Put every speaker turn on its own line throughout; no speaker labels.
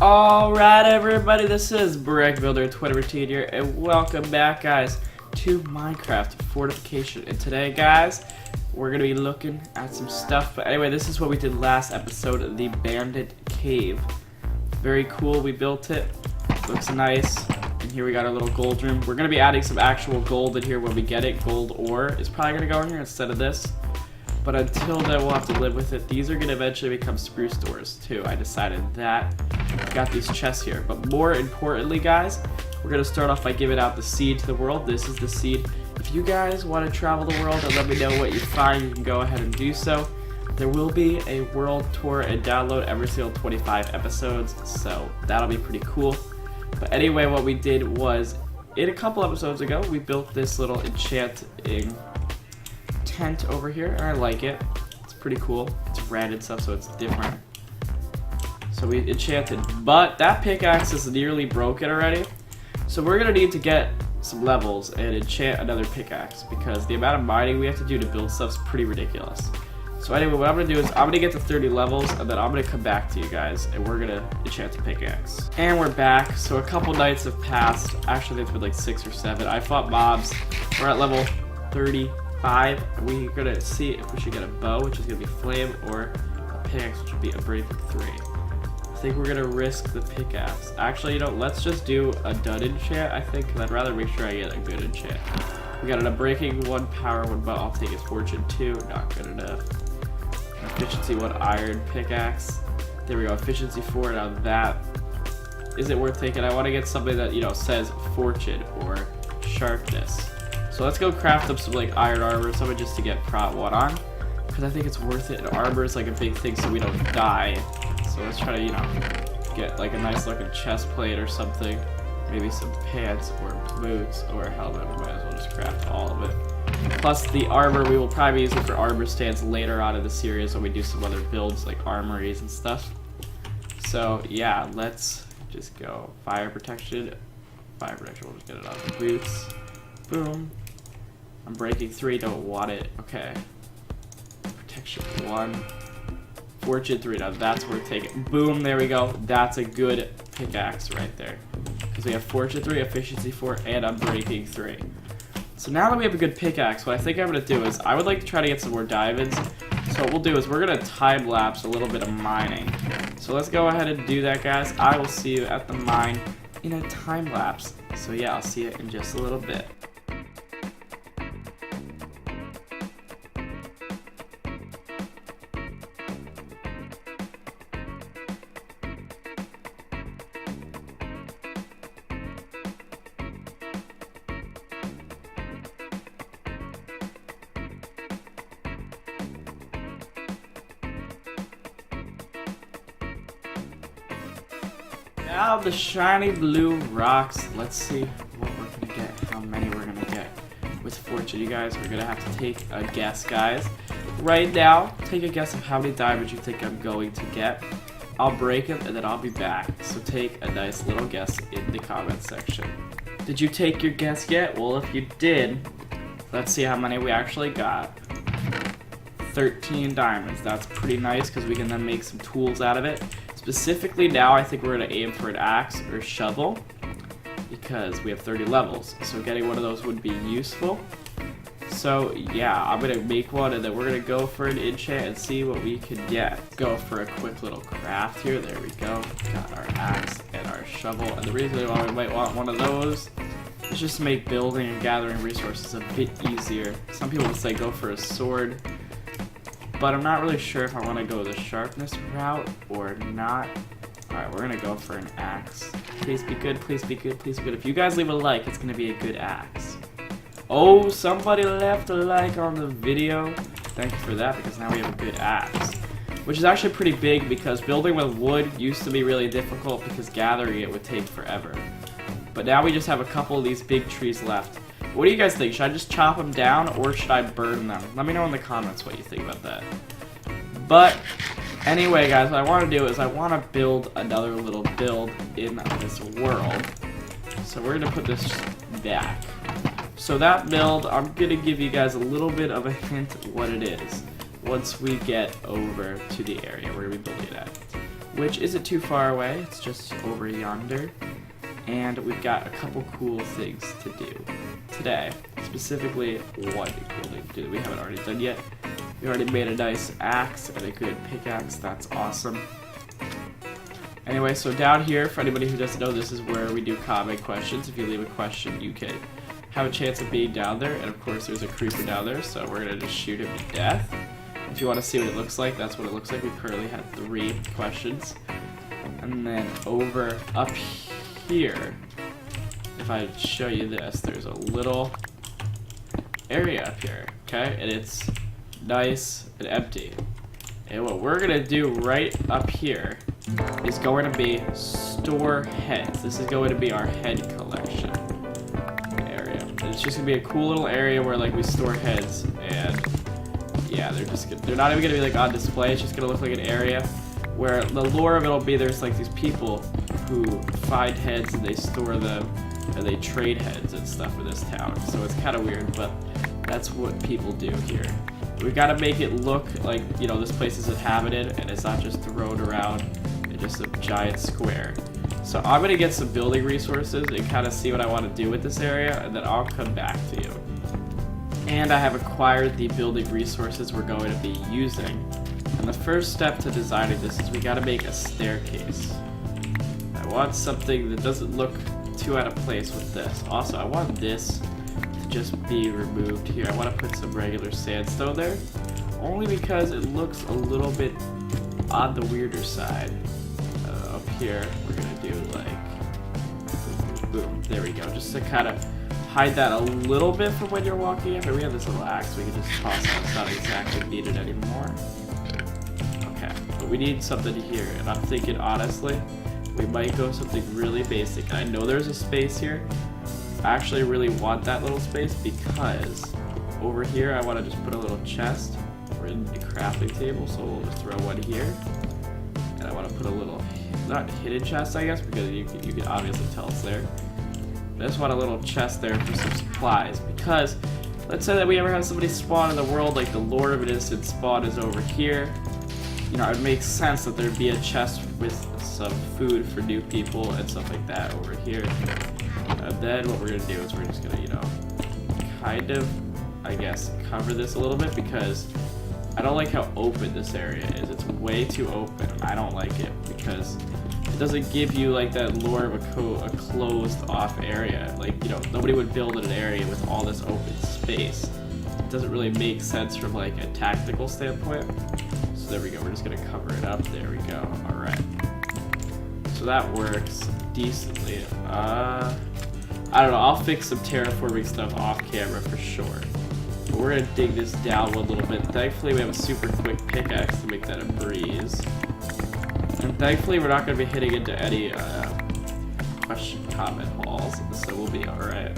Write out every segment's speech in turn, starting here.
Alright everybody, this is BrickBuilder 2018 here, and welcome back guys to Minecraft Fortification. And today guys, we're going to be looking at some stuff. But anyway, this is what we did last episode, the Bandit Cave. Very cool, we built it, looks nice. And here we got our little gold room. We're going to be adding some actual gold in here when we get it. Gold ore is probably going to go in here instead of this. But until then, we'll have to live with it. These are going to eventually become spruce doors, too. I decided that. Got these chests here. But more importantly, guys, we're going to start off by giving out the seed to the world. This is the seed. If you guys want to travel the world and let me know what you find, you can go ahead and do so. There will be a world tour and download every single 25 episodes, so that'll be pretty cool. But anyway, what we did was, in a couple episodes ago, we built this little enchanting tent over here. I like it. It's pretty cool. It's red and stuff, so it's different. So we enchanted, but that pickaxe is nearly broken already. So we're gonna need to get some levels and enchant another pickaxe because the amount of mining we have to do to build stuff is pretty ridiculous. So anyway, what I'm gonna do is I'm gonna get to 30 levels and then I'm gonna come back to you guys and we're gonna enchant the pickaxe. And we're back. So a couple nights have passed. Actually, it's been like 6 or 7. I fought mobs. We're at level 35. We're gonna see if we should get a bow, which is gonna be flame, or a pickaxe, which would be a breaking 3. I think we're gonna risk the pickaxe. Actually, you know, let's just do a done enchant, I think, because I'd rather make sure I get a good enchant. We got a breaking 1, power 1, bow. I'll take his fortune 2. Not good enough. Efficiency 1, iron pickaxe. There we go. Efficiency 4. Now that isn't worth taking. I want to get something that, you know, says fortune or sharpness. So let's go craft up some like iron armor, something just to get prot 1 on, because I think it's worth it. And armor is like a big thing, so we don't die. So let's try to, you know, get like a nice looking chest plate or something, maybe some pants or boots or a helmet. We might as well just craft all of it. Plus the armor, we will probably use it for armor stands later on in the series when we do some other builds like armories and stuff. So yeah, let's just go fire protection. Fire protection, we'll just get it on the boots. Boom. I'm breaking 3, don't want it. Okay. Protection 1. Fortune 3, now that's worth taking. Boom, there we go. That's a good pickaxe right there. Because we have Fortune 3, Efficiency 4, and I'm breaking 3. So now that we have a good pickaxe, what I think I'm going to do is I would like to try to get some more diamonds. So what we'll do is we're going to time lapse a little bit of mining. So let's go ahead and do that, guys. I will see you at the mine in a time lapse. So yeah, I'll see you in just a little bit. Now the shiny blue rocks. Let's see what we're gonna get, how many we're gonna get with fortune. You guys are gonna have to take a guess, guys. Right now, take a guess of how many diamonds you think I'm going to get. I'll break them and then I'll be back. So take a nice little guess in the comment section. Did you take your guess yet? Well, if you did, let's see how many we actually got. 13 diamonds. That's pretty nice because we can then make some tools out of it. Specifically now, I think we're going to aim for an axe or shovel because we have 30 levels. So getting one of those would be useful. So yeah, I'm going to make one and then we're going to go for an enchant and see what we can get. Go for a quick little craft here. There we go. Got our axe and our shovel. And the reason why we might want one of those is just to make building and gathering resources a bit easier. Some people would say go for a sword, but I'm not really sure if I want to go the sharpness route or not. Alright, we're going to go for an axe. Please be good, please be good, please be good. If you guys leave a like, it's going to be a good axe. Oh, somebody left a like on the video. Thank you for that, because now we have a good axe. Which is actually pretty big, because building with wood used to be really difficult because gathering it would take forever. But now we just have a couple of these big trees left. What do you guys think? Should I just chop them down or should I burn them? Let me know in the comments what you think about that. But anyway, guys, what I want to do is I want to build another little build in this world. So we're going to put this back. So that build, I'm going to give you guys a little bit of a hint what it is once we get over to the area where we build it at. which isn't too far away. It's just over yonder. And we've got a couple cool things to do today. Specifically, one cool thing to do that we haven't already done yet. We already made a nice axe and a good pickaxe. That's awesome. Anyway, so down here, for anybody who doesn't know, this is where we do comment questions. If you leave a question, you can have a chance of being down there. And of course, there's a creeper down there, so we're gonna just shoot him to death. If you want to see what it looks like, that's what it looks like. We currently had 3 questions. And then over up here, if I show you this, there's a little area up here, okay? And it's nice and empty. And what we're gonna do right up here is going to be store heads. This is going to be our head collection area. And it's just gonna be a cool little area where like we store heads, and yeah, they're not even gonna be like on display. It's just gonna look like an area where the lore of it'll be there's like these people who find heads and they store them and they trade heads and stuff in this town. So it's kind of weird, but that's what people do here. We've got to make it look like, you know, this place is inhabited and it's not just thrown around in just a giant square. So I'm going to get some building resources and kind of see what I want to do with this area, and then I'll come back to you. And I have acquired the building resources we're going to be using. And the first step to designing this is we got to make a staircase. I want something that doesn't look too out of place with this. Also, I want this to just be removed here. I want to put some regular sandstone there, only because it looks a little bit on the weirder side. Up here, we're gonna do like boom. There we go. Just to kind of hide that a little bit from when you're walking in. But we have this little axe we can just toss out. It's not exactly needed anymore. Okay, but we need something here, and I'm thinking honestly, we might go something really basic. I know there's a space here. I actually really want that little space because over here I want to just put a little chest. We're in the crafting table, so we'll just throw one here. And I want to put a little, not hidden chest, I guess, because you can obviously tell it's there. But I just want a little chest there for some supplies, because let's say that we ever have somebody spawn in the world, like the lore of an instant spawn is over here. You know, it makes sense that there'd be a chest with some food for new people and stuff like that over here. And then what we're gonna do is we're just gonna, you know, kind of, I guess, cover this a little bit, because I don't like how open this area is. It's way too open, and I don't like it because it doesn't give you like that lore of a closed off area. Like, you know, nobody would build in an area with all this open space. It doesn't really make sense from like a tactical standpoint. So there we go, we're just gonna cover it up. There we go, all right. So that works decently. I don't know, I'll fix some terraforming stuff off camera for sure. But we're gonna dig this down one little bit. Thankfully we have a super quick pickaxe to make that a breeze. And thankfully we're not gonna be hitting into any question comment walls, so we'll be alright.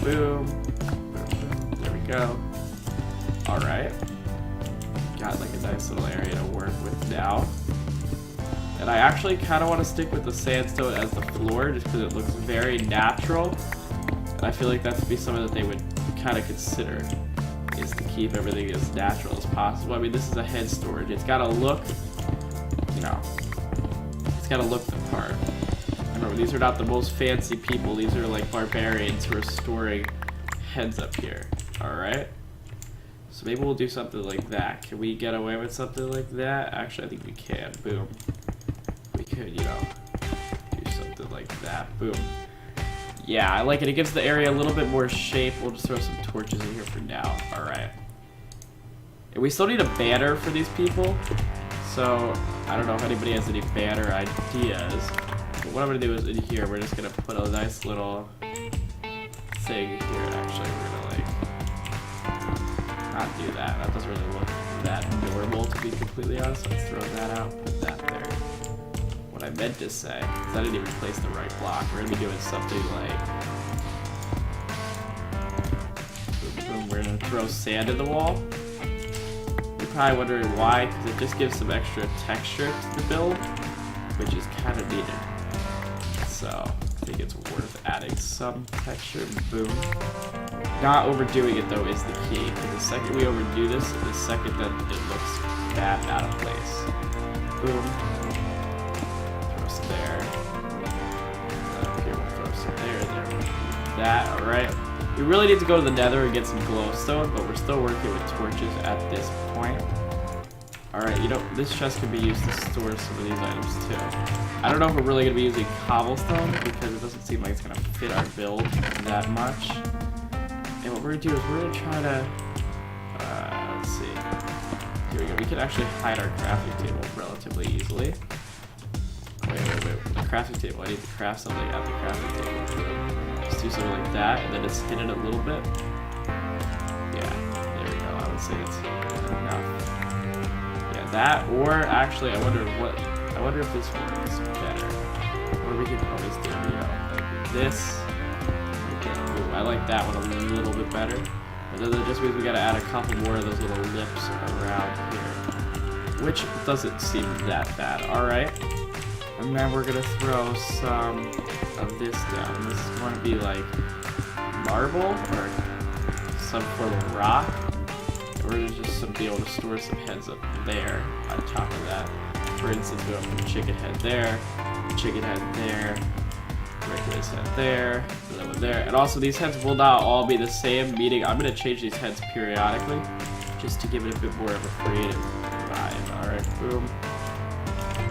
Boom. There we go. Alright. Got like a nice little area to work with now. And I actually kind of want to stick with the sandstone as the floor just because it looks very natural. And I feel like that would be something that they would kind of consider, is to keep everything as natural as possible. I mean, this is a head storage. It's got to look, you know, it's got to look the part. Remember, these are not the most fancy people. These are like barbarians who are storing heads up here. Alright? So maybe we'll do something like that. Can we get away with something like that? Actually, I think we can. Boom. We could, you know, do something like that. Boom. Yeah, I like it. It gives the area a little bit more shape. We'll just throw some torches in here for now. Alright. And we still need a banner for these people. So, I don't know if anybody has any banner ideas. But what I'm going to do is in here, we're just going to put a nice little thing here. Actually, we're going to like not do that. That doesn't really look that normal, to be completely honest. Let's throw that out, put that there. What I meant to say is I didn't even place the right block. We're gonna be doing something like boom, boom. We're gonna throw sand in the wall. You're probably wondering why, because it just gives some extra texture to the build, which is kind of needed. So I think it's worth adding some texture. Boom. Not overdoing it though is the key, because the second we overdo this, the second that it looks bad out of place. Boom. Throw some there. Up here we'll throw some there. There. That. All right. We really need to go to the Nether and get some glowstone, but we're still working with torches at this point. Alright, you know, this chest can be used to store some of these items too. I don't know if we're really going to be using cobblestone because it doesn't seem like it's going to fit our build that much. And what we're going to do is we're going to try to, let's see. Here we go. We can actually hide our crafting table relatively easily. Wait. The crafting table. I need to craft something at the crafting table. Just do something like that and then just hit it a little bit. Yeah, there we go. I would say it's enough. That, or actually, I wonder if this works better. Or we could always do, you know, like this. Okay, ooh, I like that one a little bit better. But then that just means we gotta add a couple more of those little lips around here, which doesn't seem that bad. All right, and then we're gonna throw some of this down. This is going to be like marble or some form of rock. We're gonna just be able to store some heads up there on top of that. For instance, we have a chicken head there, chicken head there, BrickWiz head there, another one there. And also these heads will not all be the same, meaning I'm gonna change these heads periodically just to give it a bit more of a creative vibe. Alright, boom.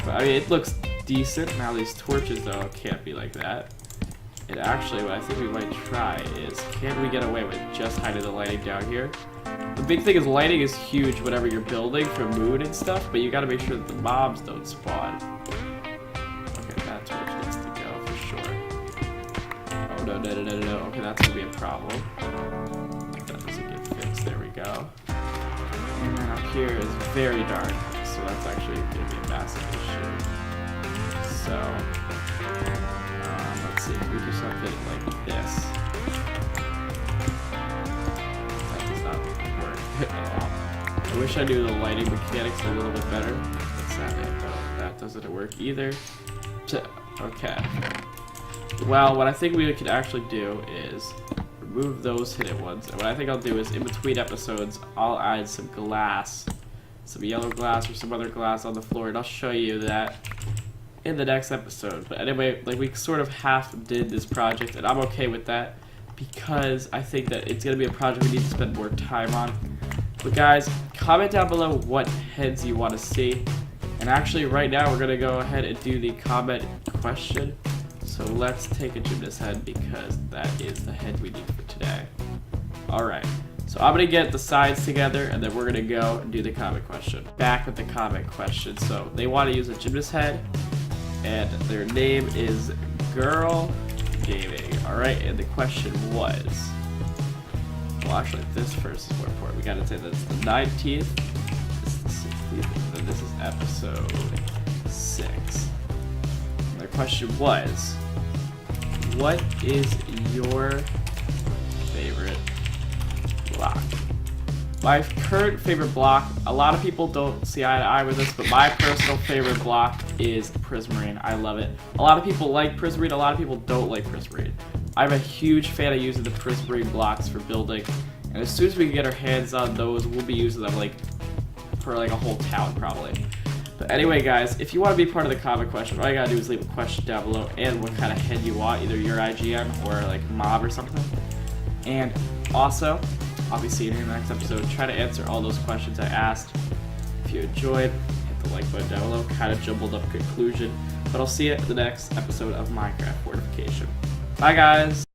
But I mean, it looks decent. Now these torches though can't be like that. And actually what I think we might try is, can we get away with just hiding the lighting down here? The big thing is lighting is huge whenever you're building for mood and stuff, but you gotta make sure that the mobs don't spawn. Okay, that torch needs to go for sure. Oh no. Okay, that's gonna be a problem. That doesn't get fixed. There we go. And then up here is very dark, so that's actually gonna be a massive issue. So, let's see if we do something like this. I wish I knew the lighting mechanics a little bit better. That's not it, though. That doesn't work either. Okay. Well, what I think we could actually do is remove those hidden ones. And what I think I'll do is, in between episodes, I'll add some glass. Some yellow glass or some other glass on the floor, and I'll show you that in the next episode. But anyway, like, we sort of half did this project, and I'm okay with that because I think that it's going to be a project we need to spend more time on. But guys, comment down below what heads you want to see. And actually right now we're going to go ahead and do the comment question. So let's take a gymnast head because that is the head we need for today. Alright, so I'm going to get the sides together and then we're going to go and do the comment question. Back with the comment question. So they want to use a gymnast head and their name is Girl Gaming. Alright, and the question was... Well, actually, this first is more important. We gotta say that it's the 19th, this is the 16th, and then this is episode 6. And the question was, what is your favorite block? My current favorite block, a lot of people don't see eye to eye with this, but my personal favorite block is Prismarine. I love it. A lot of people like Prismarine, a lot of people don't like Prismarine. I'm a huge fan of using the Prismarine blocks for building, and as soon as we can get our hands on those, we'll be using them for a whole town probably. But anyway guys, if you want to be part of the comment question, all you gotta do is leave a question down below and what kind of head you want, either your IGN or like mob or something. And also, I'll be seeing you in the next episode. Try to answer all those questions I asked. If you enjoyed, hit the like button down below. Kind of jumbled up conclusion, but I'll see you in the next episode of Minecraft Fortification. Bye guys!